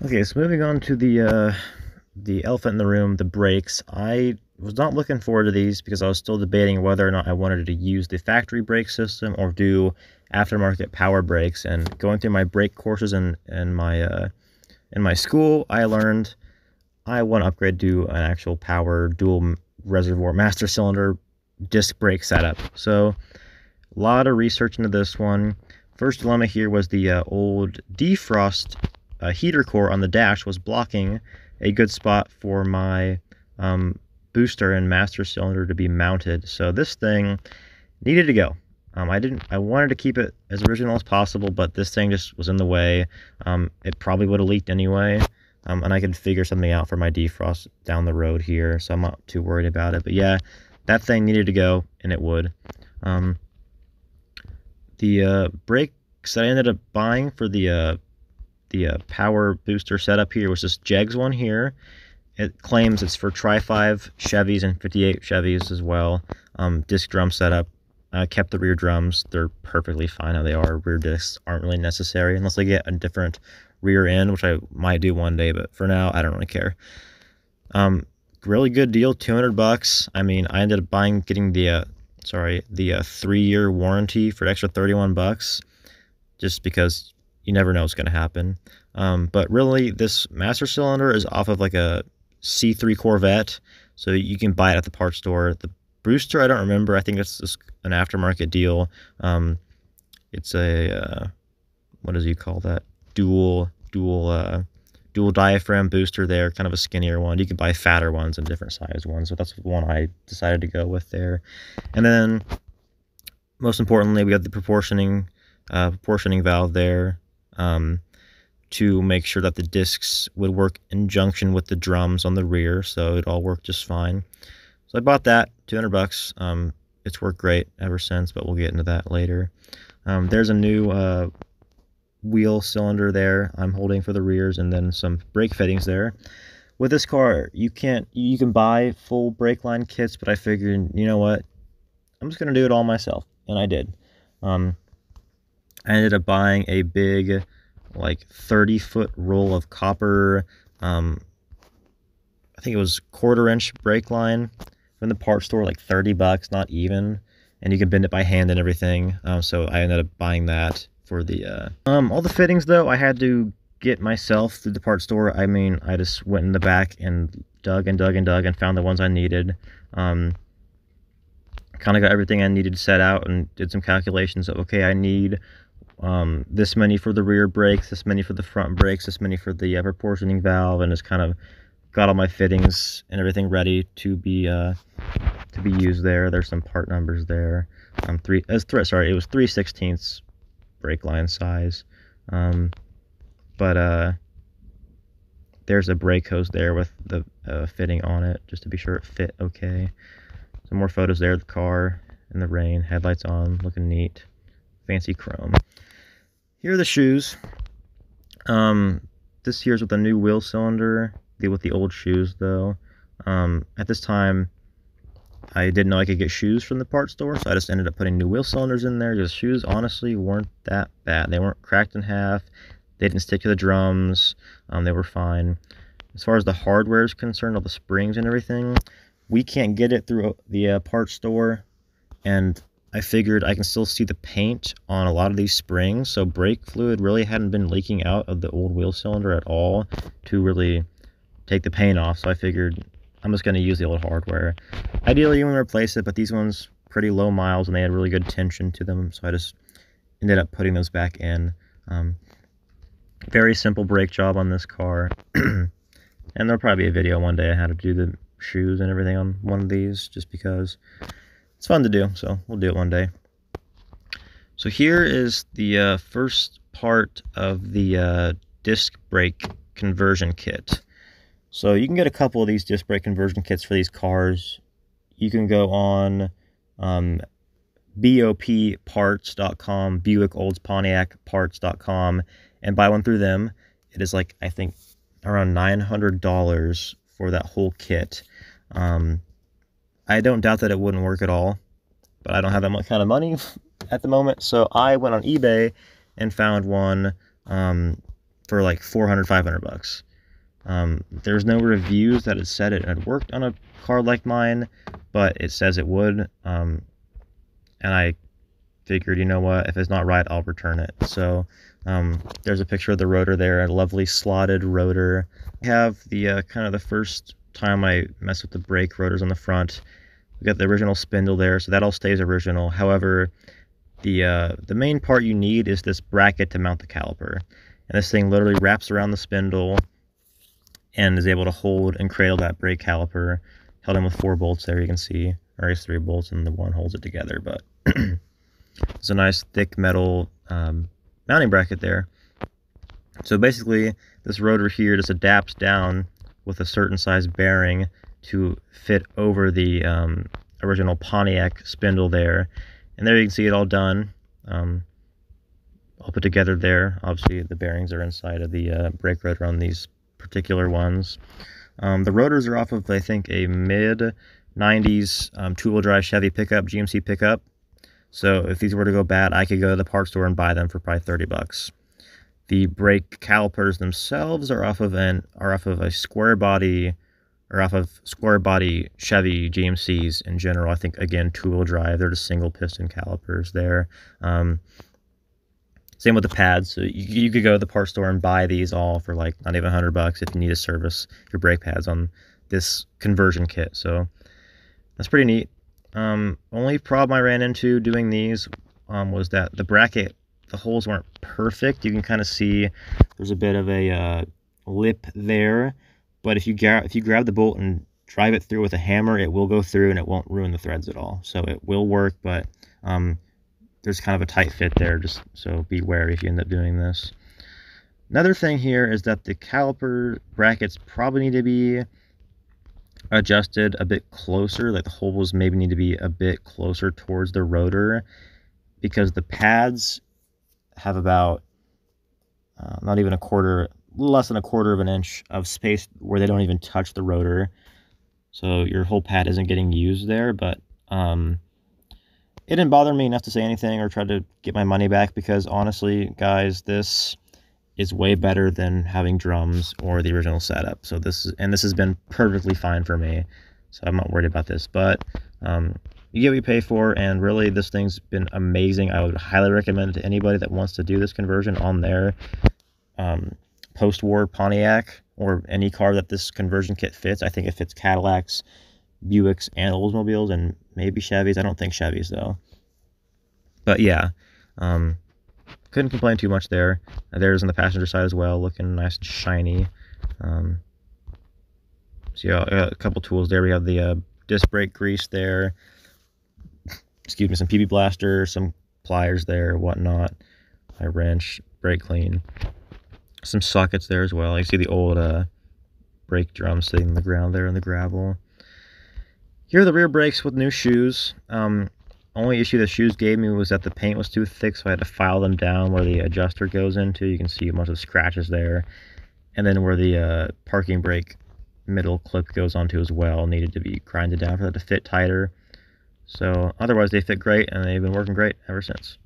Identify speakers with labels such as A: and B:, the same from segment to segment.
A: Okay, so moving on to the elephant in the room, the brakes. I was not looking forward to these because I was still debating whether or not I wanted to use the factory brake system or do aftermarket power brakes. And going through my brake courses in my school, I learned I want to upgrade to an actual power dual reservoir master cylinder disc brake setup. So a lot of research into this one. First dilemma here was the old defrost heater core on the dash was blocking a good spot for my booster and master cylinder to be mounted. So this thing needed to go. I wanted to keep it as original as possible, but this thing just was in the way. It probably would have leaked anyway. And I could figure something out for my defrost down the road here, so I'm not too worried about it. But yeah, that thing needed to go, and it would. The brakes that I ended up buying for the power booster setup here was this Jegs one here. It claims it's for Tri-5 Chevys and 58 Chevys as well. Disc drum setup. I kept the rear drums. They're perfectly fine how they are. Rear discs aren't really necessary unless I get a different rear end, which I might do one day, but for now, I don't really care. Really good deal, 200 bucks. I mean, I ended up getting the 3-year warranty for an extra 31 bucks, just because you never know what's going to happen. But really, this master cylinder is off of like a C3 Corvette, so you can buy it at the parts store. The booster, I don't remember. I think it's just an aftermarket deal. It's a what does you call that? Dual diaphragm booster there, kind of a skinnier one. You can buy fatter ones and different size ones, so that's the one I decided to go with there. And then, most importantly, we got the proportioning valve there to make sure that the discs would work in junction with the drums on the rear, so it all worked just fine. So I bought that, 200 bucks. It's worked great ever since, but we'll get into that later. There's a new wheel cylinder there I'm holding for the rears, and then some brake fittings there. With this car, you can buy full brake line kits, but I figured, you know what, I'm just gonna do it all myself, and I did. I ended up buying a big, like 30-foot roll of copper, I think it was 1/4-inch brake line from the parts store, like 30 bucks, not even, and you can bend it by hand and everything. So I ended up buying that for the all the fittings though I had to get myself through the parts store. I mean, I just went in the back and dug and dug and dug and found the ones I needed. Kind of got everything I needed set out and did some calculations of, okay, I need this many for the rear brakes, this many for the front brakes, this many for the proportioning valve, and just kind of got all my fittings and everything ready to be used there. There's some part numbers there. It was 3/16 brake line size, but there's a brake hose there with the fitting on it, just to be sure it fit okay. Some more photos there of the car in the rain, headlights on, looking neat, fancy chrome. Here are the shoes. This here's with a new wheel cylinder, with the old shoes though. At this time, I didn't know I could get shoes from the parts store, so I just ended up putting new wheel cylinders in there. The shoes honestly weren't that bad. They weren't cracked in half. They didn't stick to the drums. They were fine. As far as the hardware is concerned, all the springs and everything, we can't get it through the parts store, and I figured I can still see the paint on a lot of these springs, so brake fluid really hadn't been leaking out of the old wheel cylinder at all to really take the paint off, so I figured I'm just going to use the old hardware. Ideally, you want to replace it, but these ones pretty low miles and they had really good tension to them, so I just ended up putting those back in. Very simple brake job on this car. And there'll probably be a video one day on how to do the shoes and everything on one of these, just because it's fun to do, so we'll do it one day. So here is the first part of the disc brake conversion kit. So you can get a couple of these disc brake conversion kits for these cars. You can go on BOPparts.com, Buick Olds Pontiac Parts.com, and buy one through them. It is like, I think, around $900 for that whole kit. I don't doubt that it wouldn't work at all, but I don't have that much kind of money at the moment. So I went on eBay and found one for like 400, 500 bucks. There's no reviews that it said it had worked on a car like mine, but it says it would. And I figured, you know what, if it's not right, I'll return it. So there's a picture of the rotor there, a lovely slotted rotor. We have the kind of the first time I messed with the brake rotors on the front. We got the original spindle there, so that all stays original. However, the main part you need is this bracket to mount the caliper. And this thing literally wraps around the spindle and is able to hold and cradle that brake caliper, held in with 4 bolts there, you can see, or I guess 3 bolts, and the one holds it together. But it's a nice thick metal mounting bracket there. So basically, this rotor here just adapts down with a certain size bearing to fit over the original Pontiac spindle there. And there you can see it all done, all put together there. Obviously, the bearings are inside of the brake rotor on these particular ones. The rotors are off of, I think, a mid-90s two-wheel drive Chevy pickup, GMC pickup. So if these were to go bad, I could go to the parts store and buy them for probably 30 bucks. The brake calipers themselves are off of a square body, or off of square body Chevy GMCs in general. I think, again, two-wheel drive. They're just single piston calipers there. Same with the pads. So you could go to the parts store and buy these all for like not even 100 bucks if you need to service your brake pads on this conversion kit. So that's pretty neat. Only problem I ran into doing these was that the bracket, the holes weren't perfect. You can kind of see there's a bit of a lip there, but if you grab the bolt and drive it through with a hammer, it will go through and it won't ruin the threads at all. So it will work, but there's kind of a tight fit there, just so be wary if you end up doing this. Another thing here is that the caliper brackets probably need to be adjusted a bit closer, like the holes maybe need to be a bit closer towards the rotor, because the pads have about not even a quarter, a little less than a quarter of an inch of space where they don't even touch the rotor. So your whole pad isn't getting used there, but it didn't bother me enough to say anything or try to get my money back, because honestly, guys, this is way better than having drums or the original setup. So this has been perfectly fine for me, so I'm not worried about this. But you get what you pay for, and really this thing's been amazing. I would highly recommend it to anybody that wants to do this conversion on their post-war Pontiac or any car that this conversion kit fits. I think it fits Cadillacs, Buicks, and Oldsmobiles, and maybe Chevys. I don't think Chevys though. But yeah, couldn't complain too much there. There's on the passenger side as well, looking nice and shiny. So yeah, a couple tools there. We have the disc brake grease there. Excuse me, some PB blaster, some pliers there, whatnot. My wrench, brake clean. Some sockets there as well. You see the old brake drum sitting on the ground there in the gravel. Here are the rear brakes with new shoes. Only issue the shoes gave me was that the paint was too thick, so I had to file them down where the adjuster goes into. You can see a bunch of scratches there. And then where the parking brake middle clip goes onto as well needed to be grinded down for that to fit tighter. So otherwise they fit great, and they've been working great ever since.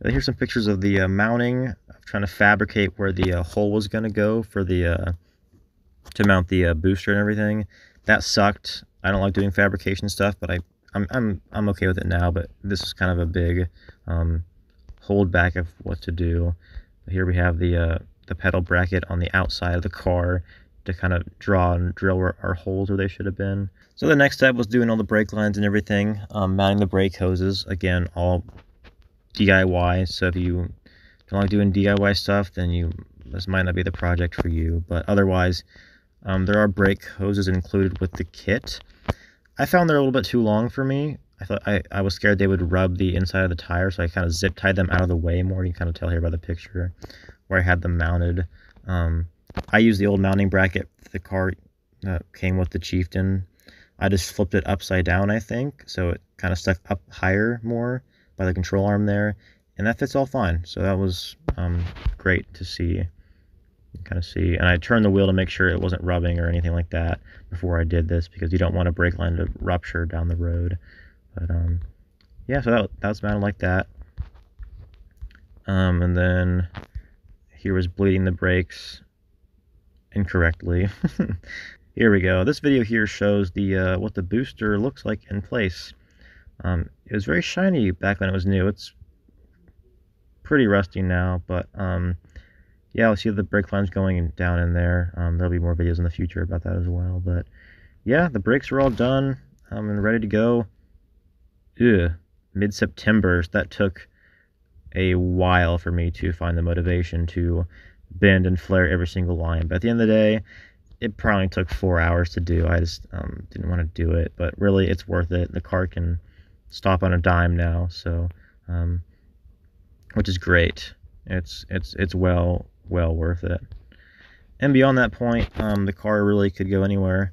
A: Here's some pictures of the mounting. I'm trying to fabricate where the hole was going to go for the to mount the booster and everything. That sucked. I don't like doing fabrication stuff, but I'm okay with it now. But this is kind of a big holdback of what to do. Here we have the pedal bracket on the outside of the car to kind of draw and drill where our holes where they should have been. So the next step was doing all the brake lines and everything, mounting the brake hoses. Again, all DIY. So if you don't like doing DIY stuff, then this might not be the project for you. But otherwise, there are brake hoses included with the kit. I found they're a little bit too long for me. I was scared they would rub the inside of the tire, so I kind of zip tied them out of the way more. You can kind of tell here by the picture where I had them mounted. I used the old mounting bracket the car came with the Chieftain. I just flipped it upside down, I think, so it kind of stuck up higher more by the control arm there, and that fits all fine. So that was great to see. Kind of see, and I turned the wheel to make sure it wasn't rubbing or anything like that before I did this, because you don't want a brake line to rupture down the road. But yeah, so that was mounted like that. And then here was bleeding the brakes incorrectly. Here we go. This video here shows the what the booster looks like in place. It was very shiny back when it was new. It's pretty rusty now, but yeah, I'll see the brake lines going down in there. There'll be more videos in the future about that as well. But yeah, the brakes are all done and ready to go. Mid-September. So that took a while for me to find the motivation to bend and flare every single line. But at the end of the day, it probably took 4 hours to do. I just didn't want to do it, but really it's worth it. The car can stop on a dime now, so which is great. It's well worth it. And beyond that point, the car really could go anywhere.